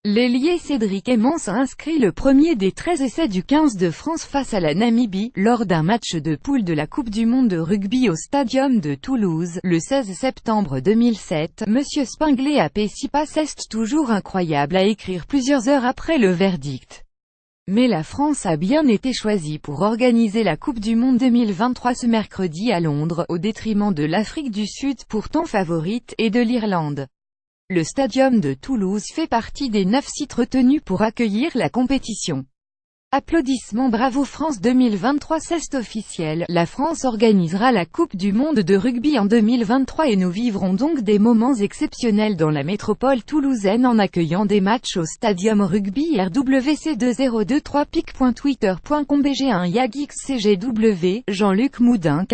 L'ailier Cédric Emmons a inscrit le premier des 13 essais du 15 de France face à la Namibie, lors d'un match de poule de la Coupe du monde de rugby au Stadium de Toulouse, le 16 septembre 2007. Monsieur Spengler a fait 6 passes, c'est toujours incroyable, à écrire plusieurs heures après le verdict. Mais la France a bien été choisie pour organiser la Coupe du monde 2023 ce mercredi à Londres, au détriment de l'Afrique du Sud pourtant favorite, et de l'Irlande. Le Stadium de Toulouse fait partie des 9 sites retenus pour accueillir la compétition. Applaudissements. Bravo France 2023. C'est officiel, la France organisera la Coupe du monde de rugby en 2023 et nous vivrons donc des moments exceptionnels dans la métropole toulousaine en accueillant des matchs au Stadium Rugby RWC2023pic.twitter.com BG1YAGXCGW, Jean-Luc Moudenc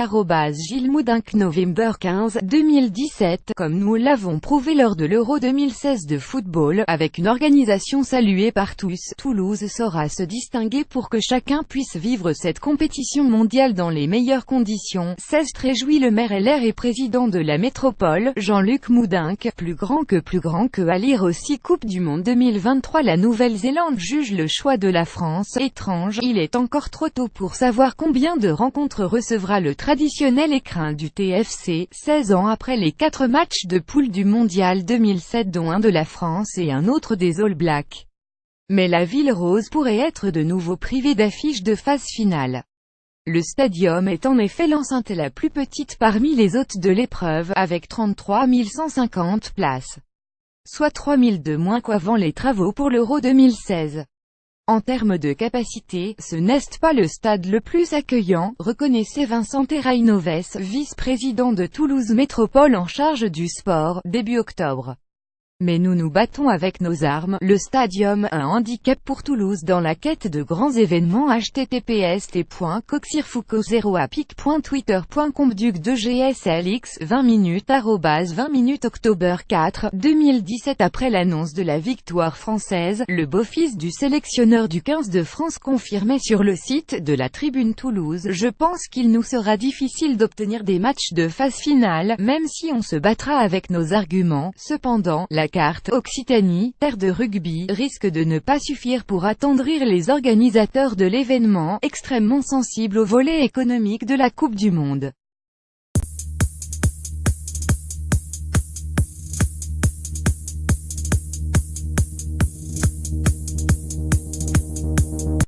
@Gilles Moudenc November 15, 2017, comme nous l'avons prouvé lors de l'Euro 2016 de football, avec une organisation saluée par tous. Toulouse saura se distinguer pour que chacun puisse vivre cette compétition mondiale dans les meilleures conditions. 16 réjouit le maire LR et président de la métropole, Jean-Luc Moudenc. Plus grand que à lire aussi Coupe du monde 2023. La Nouvelle-Zélande juge le choix de la France étrange. Il est encore trop tôt pour savoir combien de rencontres recevra le traditionnel écrin du TFC, 16 ans après les 4 matchs de poule du mondial 2007 dont un de la France et un autre des All Blacks. Mais la Ville Rose pourrait être de nouveau privée d'affiches de phase finale. Le Stadium est en effet l'enceinte la plus petite parmi les hôtes de l'épreuve, avec 33 150 places. Soit 3 000 de moins qu'avant les travaux pour l'Euro 2016. En termes de capacité, ce n'est pas le stade le plus accueillant, reconnaissait Vincent Terrainoves, vice-président de Toulouse Métropole en charge du sport, début octobre. Mais nous nous battons avec nos armes. Le Stadium, un handicap pour Toulouse dans la quête de grands événements. https://coxirfoucault0apic.twitter.com Duc de GSLX 20 minutes @20 minutes October 4, 2017. Après l'annonce de la victoire française, le beau-fils du sélectionneur du 15 de France confirmait sur le site de la Tribune Toulouse: je pense qu'il nous sera difficile d'obtenir des matchs de phase finale, même si on se battra avec nos arguments. Cependant, la carte Occitanie, terre de rugby, risque de ne pas suffire pour attendrir les organisateurs de l'événement, extrêmement sensibles au volet économique de la Coupe du monde.